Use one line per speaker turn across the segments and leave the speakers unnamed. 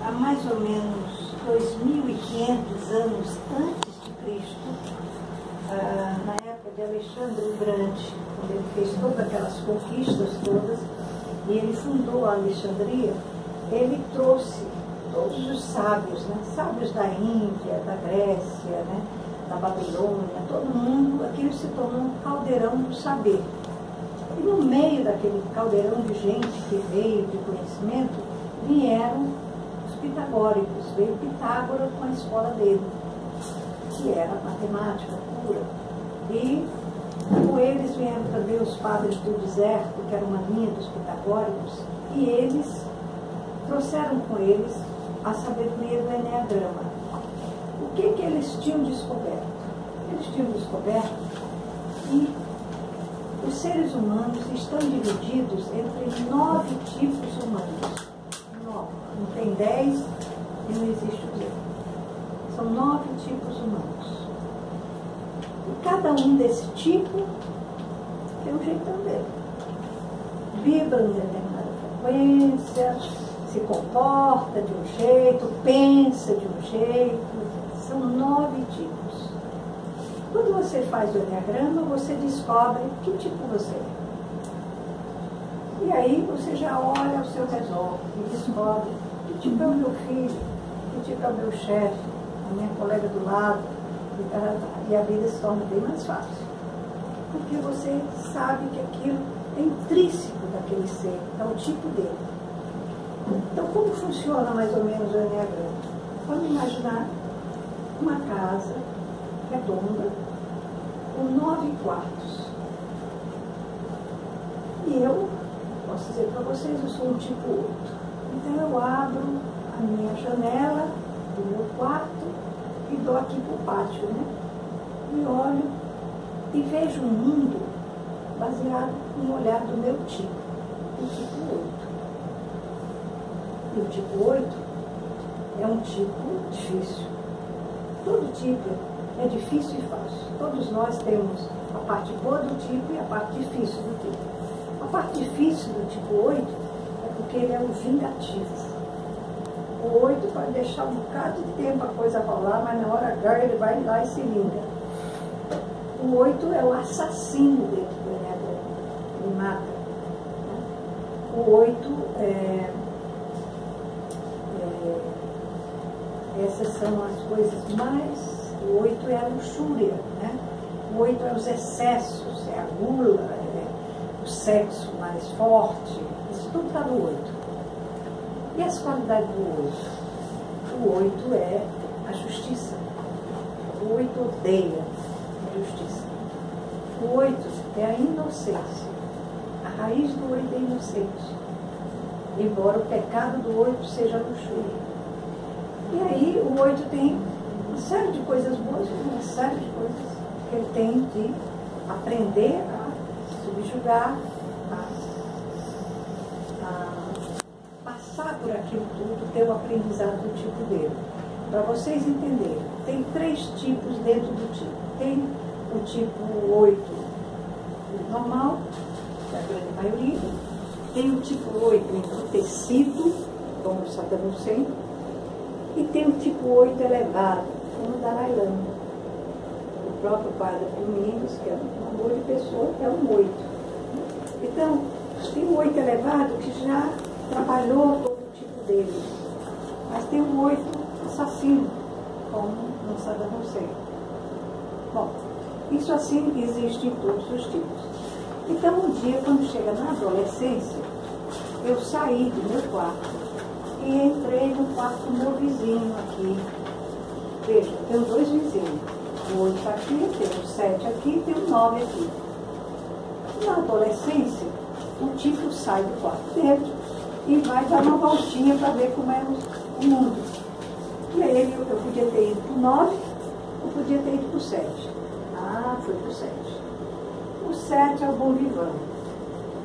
há mais ou menos 2.500 anos antes de Cristo, na época de Alexandre o Grande, quando ele fez todas aquelas conquistas todas, e ele fundou a Alexandria, ele trouxe todos os sábios, né? Sábios da Índia, da Grécia, né? Da Babilônia, todo mundo, aquilo se tornou um caldeirão do saber. E no meio daquele caldeirão de gente que veio de conhecimento, vieram os pitagóricos, veio Pitágoras com a escola dele, que era matemática pura. E com eles vieram também os padres do deserto, que era uma linha dos pitagóricos, e eles trouxeram com eles a sabedoria do Eneagrama. O que eles tinham descoberto? Eles tinham descoberto que os seres humanos estão divididos entre 9 tipos humanos. 9. Não tem 10 e não existe o 0. São 9 tipos humanos. E cada um desse tipo tem um jeitão dele. Vibra em determinada frequência, se comporta de um jeito, pensa de um jeito. São 9 tipos. Quando você faz o Eneagrama, você descobre que tipo você é. E aí você já olha ao seu redor e descobre que tipo é o meu filho, que tipo é o meu chefe, a minha colega do lado, e a vida se torna bem mais fácil. Porque você sabe que aquilo é intrínseco daquele ser, é o tipo dele. Então, como funciona mais ou menos o Eneagrama? Vamos imaginar uma casa redonda com 9 quartos. E eu posso dizer para vocês, eu sou um tipo 8. Então eu abro a minha janela do meu quarto e dou aqui para o pátio, né? E olho e vejo um mundo baseado no olhar do meu tipo, o tipo 8. E o tipo 8 é um tipo difícil. Todo tipo é difícil e fácil. Todos nós temos a parte boa do tipo e a parte difícil do tipo. A parte difícil do tipo 8 é porque ele é um vingativo. O 8 pode deixar um bocado de tempo a coisa rolar, mas na hora H ele vai lá e se vinga. O 8 é o assassino dentro do Eneagrama. Ele mata. O 8 essas são as coisas mais... O 8 é a luxúria, né? O 8 é os excessos, é a gula, é o sexo mais forte. Isso tudo está no 8. E as qualidades do 8? O 8 é a justiça. O 8 odeia a justiça. O 8 é a inocência. A raiz do 8 é inocente. Embora o pecado do 8 seja a luxúria. E aí o 8 tem uma série de coisas boas e uma série de coisas que ele tem de aprender a subjugar, a passar por aquilo tudo, ter o aprendizado do tipo dele. Para vocês entenderem, tem 3 tipos dentro do tipo. Tem o tipo 8 normal, que é a grande maioria. Tem o tipo 8 engrandecido, como o Saddam Hussein. E tem o tipo 8 elevado, como o Dalai Lama. O próprio Padre Domingos, que é um amor de pessoa, é um 8. Então, tem um 8 elevado que já trabalhou todo o tipo dele. Mas tem um 8 assassino, como no Saddam Hussein. Bom, isso assim existe em todos os tipos. Então, um dia, quando chega na adolescência, eu saí do meu quarto e entrei no quarto do meu vizinho aqui. Veja, eu tenho 2 vizinhos. O 8 aqui, tem o 7 aqui, tem o 9 aqui. Na adolescência, o tipo sai do quarto dentro e vai dar uma voltinha para ver como é o mundo. E aí eu podia ter ido para o 9, ou podia ter ido para o 7. Ah, foi para o 7. O 7 é o bom vivant.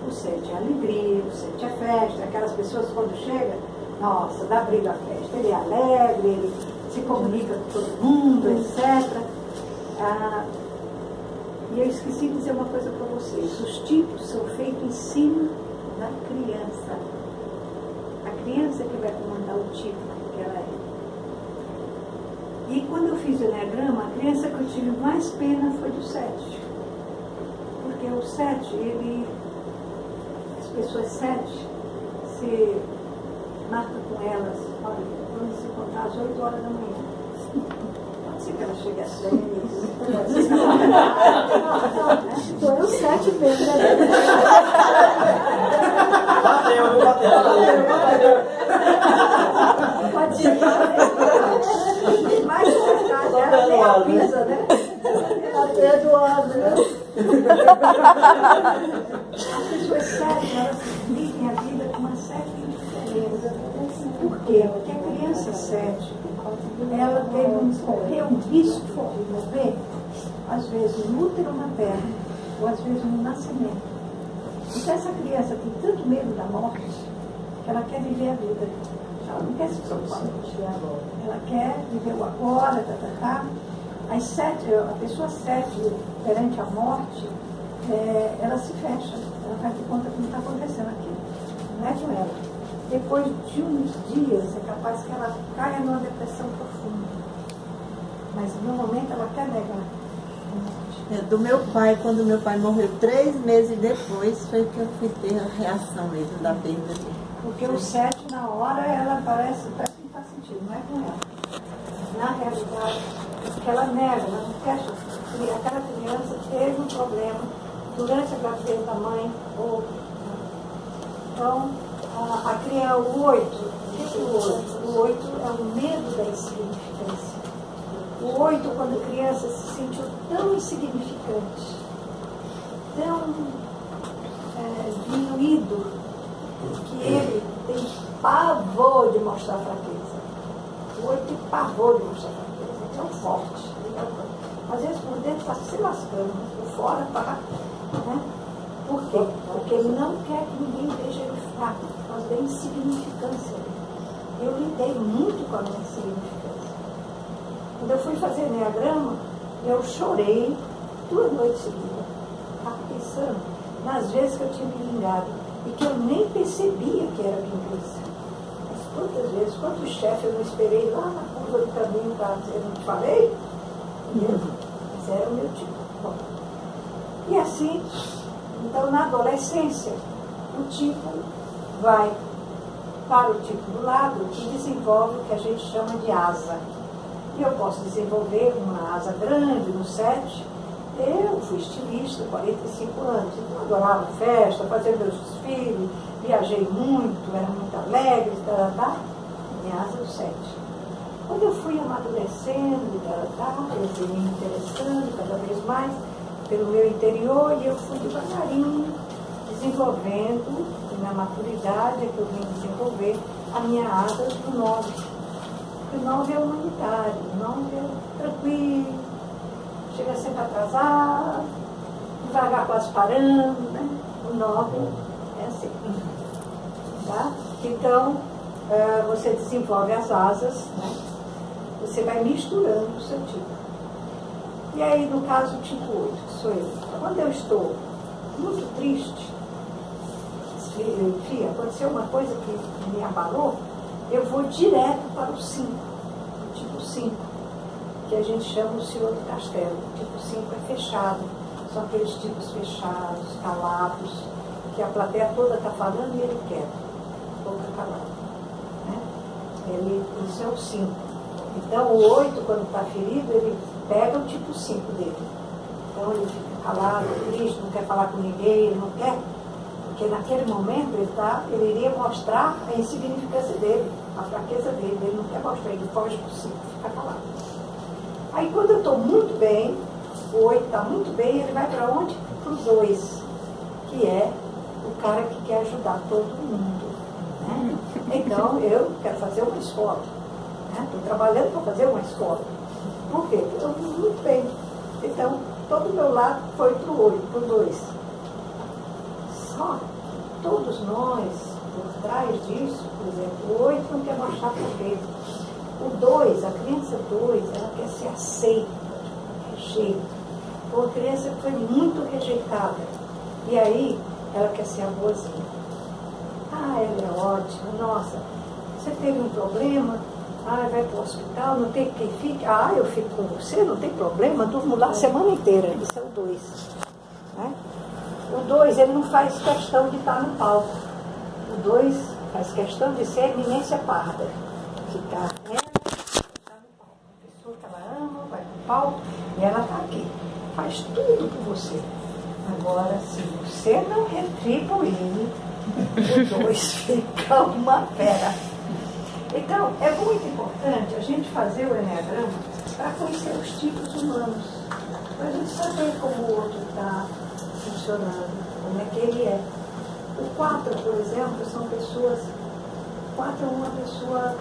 O 7 é alegria, o 7 é festa. Aquelas pessoas quando chegam, nossa, dá brilho à festa. Ele é alegre, ele se comunica com todo mundo, etc. E eu esqueci de dizer uma coisa para vocês. Os tipos são feitos em cima da criança. A criança que vai comandar o tipo. E quando eu fiz o Enneagrama, a criança que eu tive mais pena foi do 7. Porque o 7, as pessoas 7, se marca com elas, olha, vamos se encontrar às 8 horas da manhã. Pode ser que ela chegue às 6. Então é o 7 mesmo, né? Bateu. Pode ser. Mais verdade, ela nem avisa, né? Até do ano, né? As pessoas sérias, elas vivem a vida com uma série de diferenças. Por quê? Porque a criança 7, ela correu um risco de morrer, às vezes no útero materno, ou às vezes no nascimento. Então essa criança tem tanto medo da morte, que ela quer viver a vida. Ela não quer se preocupar. Ela quer viver o agora, As 7, a pessoa 7, perante a morte, ela se fecha. Ela faz de conta que não está acontecendo aqui. Não é com ela. Depois de uns dias, é capaz que ela caia numa depressão profunda. Mas no momento ela quer negar a morte.
Do meu pai, quando meu pai morreu 3 meses depois, foi que eu fui ter a reação mesmo da perda dele.
Porque o 7, na hora, ela parece que não faz sentido, não é com ela. Na realidade, porque ela nega, ela não fecha. Aquela criança teve um problema durante a gravidez da mãe. Então, a criança, o 8, o 8 é o medo da insignificância. O 8, quando a criança se sentiu tão insignificante, tão diminuído, que ele tem pavor de mostrar fraqueza. O 8 tem pavor de mostrar fraqueza. É tão forte. Às vezes por dentro está se lascando, por fora está. Né? Por quê? Porque ele não quer que ninguém veja ele fraco, por causa da insignificância. Eu lidei muito com a minha insignificância. Quando eu fui fazer Enneagrama, eu chorei 2 noites seguidas. Estava pensando nas vezes que eu tinha me vingado e que eu nem percebia que era vingança. Mas quantas vezes, quantos chefes eu não esperei lá na curva do caminho para dizer, eu não te falei? Mas era o meu tipo. Bom, e assim, então na adolescência, o tipo vai para o tipo do lado e desenvolve o que a gente chama de asa. E eu posso desenvolver uma asa grande no 7. Eu fui estilista 45 anos, então adorava festa, fazer meus desfiles, viajei muito, era muito alegre, minha asa do 7. Quando eu fui amadurecendo, eu fui me interessando cada vez mais pelo meu interior e eu fui devagarinho desenvolvendo, e na maturidade é que eu vim desenvolver a minha asa do 9. Porque o 9 é humanitário, o 9 é tranquilo, chega sempre atrasado, devagar quase parando, né? O 9 é assim. Tá? Então, você desenvolve as asas, né? Você vai misturando o seu tipo. E aí, no caso, o tipo 8, que sou eu. Quando eu estou muito triste, enfim, aconteceu uma coisa que me abalou, eu vou direto para o 5, o tipo 5, que a gente chama o Senhor do Castelo. O tipo 5 é fechado, são aqueles tipos fechados, calados, que a plateia toda está falando e ele quer, boca calada. Né? Isso é o 5. Então o 8, quando está ferido, ele pega o tipo 5 dele. Então ele fica calado, triste, não quer falar com ninguém, ele não quer. Porque naquele momento ele iria mostrar a insignificância dele, a fraqueza dele, ele não quer mostrar, ele foge por si, fica calado. Aí quando eu estou muito bem, o 8 está muito bem, ele vai para onde? Para o 2, que é o cara que quer ajudar todo mundo. Né? Então eu quero fazer uma escola, estou trabalhando para fazer uma escola. Por quê? Porque eu estou muito bem. Então todo o meu lado foi para o 8, para o 2. Só todos nós, por trás disso, por exemplo, o 8 não quer mostrar fraqueza. O 2, a criança 2, ela quer ser aceita, rejeito. Então a criança foi muito rejeitada. E aí, ela quer ser a boazinha. Ah, ela é ótima, nossa, você teve um problema, Ah, vai para o hospital, não tem quem fique. Ah, eu fico com você, não tem problema, durmo lá a semana inteira. Isso é o 2. Né? O 2, ele não faz questão de estar no palco. O 2 faz questão de ser eminência parda. Ficar ela, está no palco. A pessoa que ela ama, vai para o palco e ela está aqui. Faz tudo por você. Agora, se você não retribui, o 2 fica uma fera. Então, é muito importante a gente fazer o Enneagrama para conhecer os tipos humanos, para a gente saber como o outro está funcionando, como é que ele é. O 4, por exemplo, são pessoas... O 4 é uma pessoa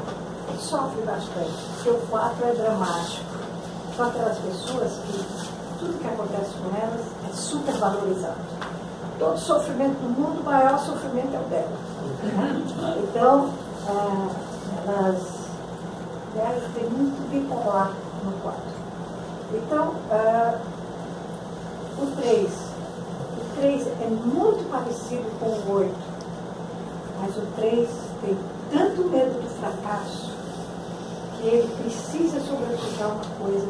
que sofre bastante, porque o 4 é dramático. São aquelas pessoas que tudo que acontece com elas é super valorizado. Todo sofrimento do mundo, o maior sofrimento é o dela. Então, elas têm muito bipolar no 4. Então, o 3 é muito parecido com o 8, mas o 3 tem tanto medo do fracasso que ele precisa sobrepujar uma coisa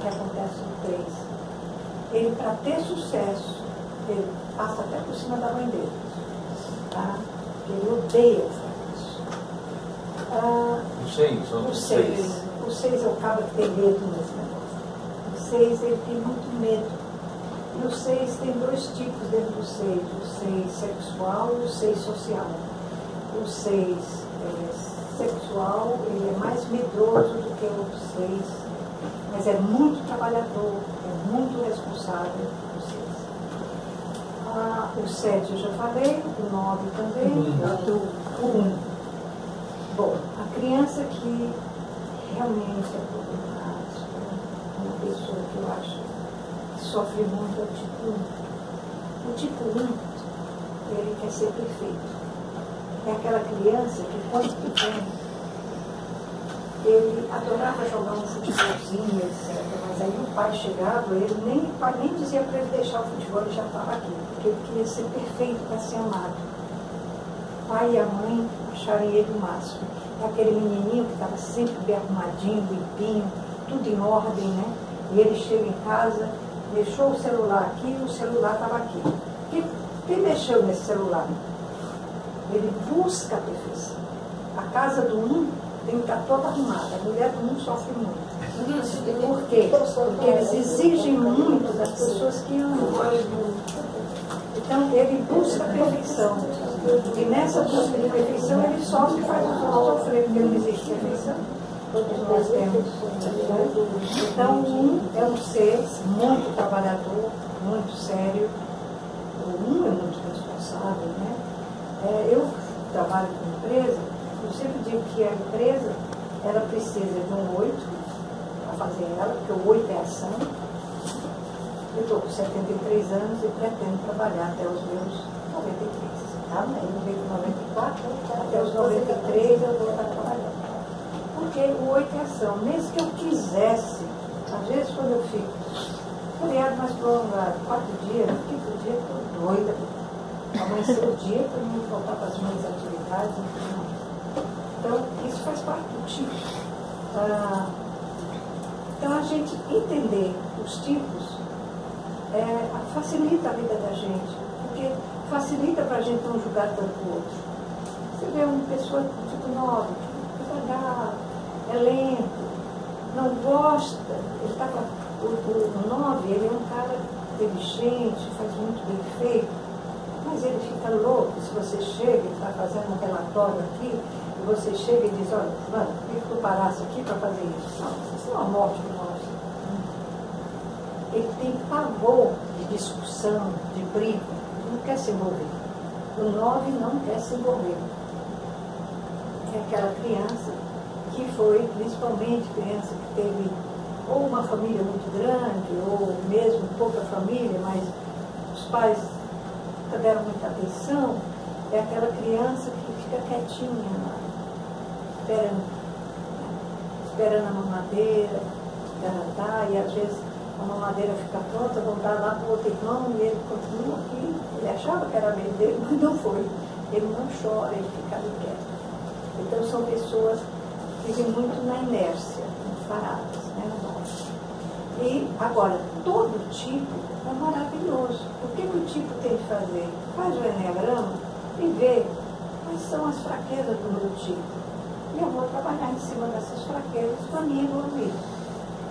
que acontece no 3. Ele, para ter sucesso, ele passa até por cima da mãe dele. Tá? Ele odeia o fracasso. O 6 é o cara que tem medo nesse negócio. O 6 ele tem muito medo. E o 6 tem 2 tipos dentro do 6. O 6 sexual e o 6 social. O 6 sexual, ele é mais medroso do que o outro 6, mas é muito trabalhador, é muito responsável. O 7 eu já falei, o 9 também, o 1. Bom, a criança que realmente é problemática, uma pessoa que eu acho que sofre muito é o tipo 1. O tipo 1, ele quer ser perfeito. É aquela criança que, quando pequeno, ele adorava jogar um futebolzinho, etc. Mas aí o pai chegava, o pai nem dizia para ele deixar o futebol, ele já estava aqui, porque ele queria ser perfeito para ser amado. O pai e a mãe acharam ele o máximo. É aquele menininho que estava sempre bem arrumadinho, limpinho, tudo em ordem, né? E ele chega em casa, deixou o celular aqui, o celular estava aqui. Quem mexeu nesse celular? Ele busca a perfeição. A casa do 1 tem que estar toda arrumada. A mulher do 1 sofre muito. Por quê? Porque eles exigem muito das pessoas que amam. Então, ele busca a perfeição. E nessa busca de perfeição, ele sofre e faz os outros sofrer, porque não existe perfeição. Todos nós temos. Então, o 1 é um ser muito trabalhador, muito sério. O 1 é muito responsável, né? Eu trabalho com empresa, eu sempre digo que a empresa, ela precisa de um 8 para fazer ela, porque o 8 é ação. Eu estou com 73 anos e pretendo trabalhar até os meus 93. Tá? Eu veio com 94, até os 93 eu vou estar trabalhando. Porque o 8 é ação. Mesmo que eu quisesse, às vezes quando eu fico feriado mais prolongado, 4 dias, eu fico o dia, estou doida. Amanhecer o dia para não voltar para as minhas atividades. Então, isso faz parte do tipo. Então, a gente entender os tipos facilita a vida da gente, porque facilita para a gente não julgar tanto o outro. Você vê uma pessoa tipo 9, devagar, é lento, não gosta, ele tá o 9, ele é um cara inteligente, faz muito bem feito. Mas ele fica louco se você chega, ele está fazendo um relatório aqui, e você chega e diz, olha, mano, por que tu parasse aqui para fazer isso? Não, isso é uma morte do nosso. Ele tem pavor de discussão, de briga, ele não quer se envolver. O 9 não quer se envolver. É aquela criança que foi, principalmente criança que teve ou uma família muito grande, ou mesmo pouca família, mas os pais deram muita atenção, é aquela criança que fica quietinha lá, esperando a mamadeira, e às vezes a mamadeira fica pronta, vão dar lá para o outro irmão e ele continua aqui. Ele achava que era a vez dele, mas não foi. Ele não chora, ele fica ali quieto. Então são pessoas que vivem muito na inércia, paradas, né, na base. E agora, todo tipo é maravilhoso. O que o tipo tem que fazer? Faz o Enneagrama e vê quais são as fraquezas do meu tipo. E eu vou trabalhar em cima dessas fraquezas para mim evoluir.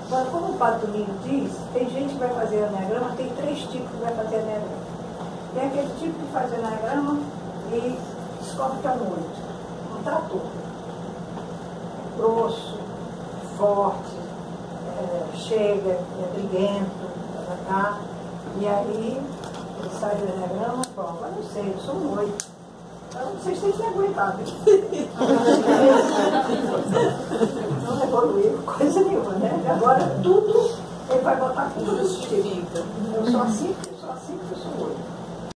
Agora, como o Padre Domingo diz, tem gente que vai fazer Enneagrama, tem 3 tipos que vai fazer Enneagrama. Tem aquele tipo que faz Enneagrama e descobre que é um 8, um trator. Grosso, forte, chega, é briguento, tá? E aí ele sai do Enneagrama, bom, eu não sei, eu sou um 8. Então vocês têm que aguentar, viu? Não evoluiu coisa nenhuma, né? Agora tudo, ele vai botar tudo justifica. Eu sou assim porque eu sou 8.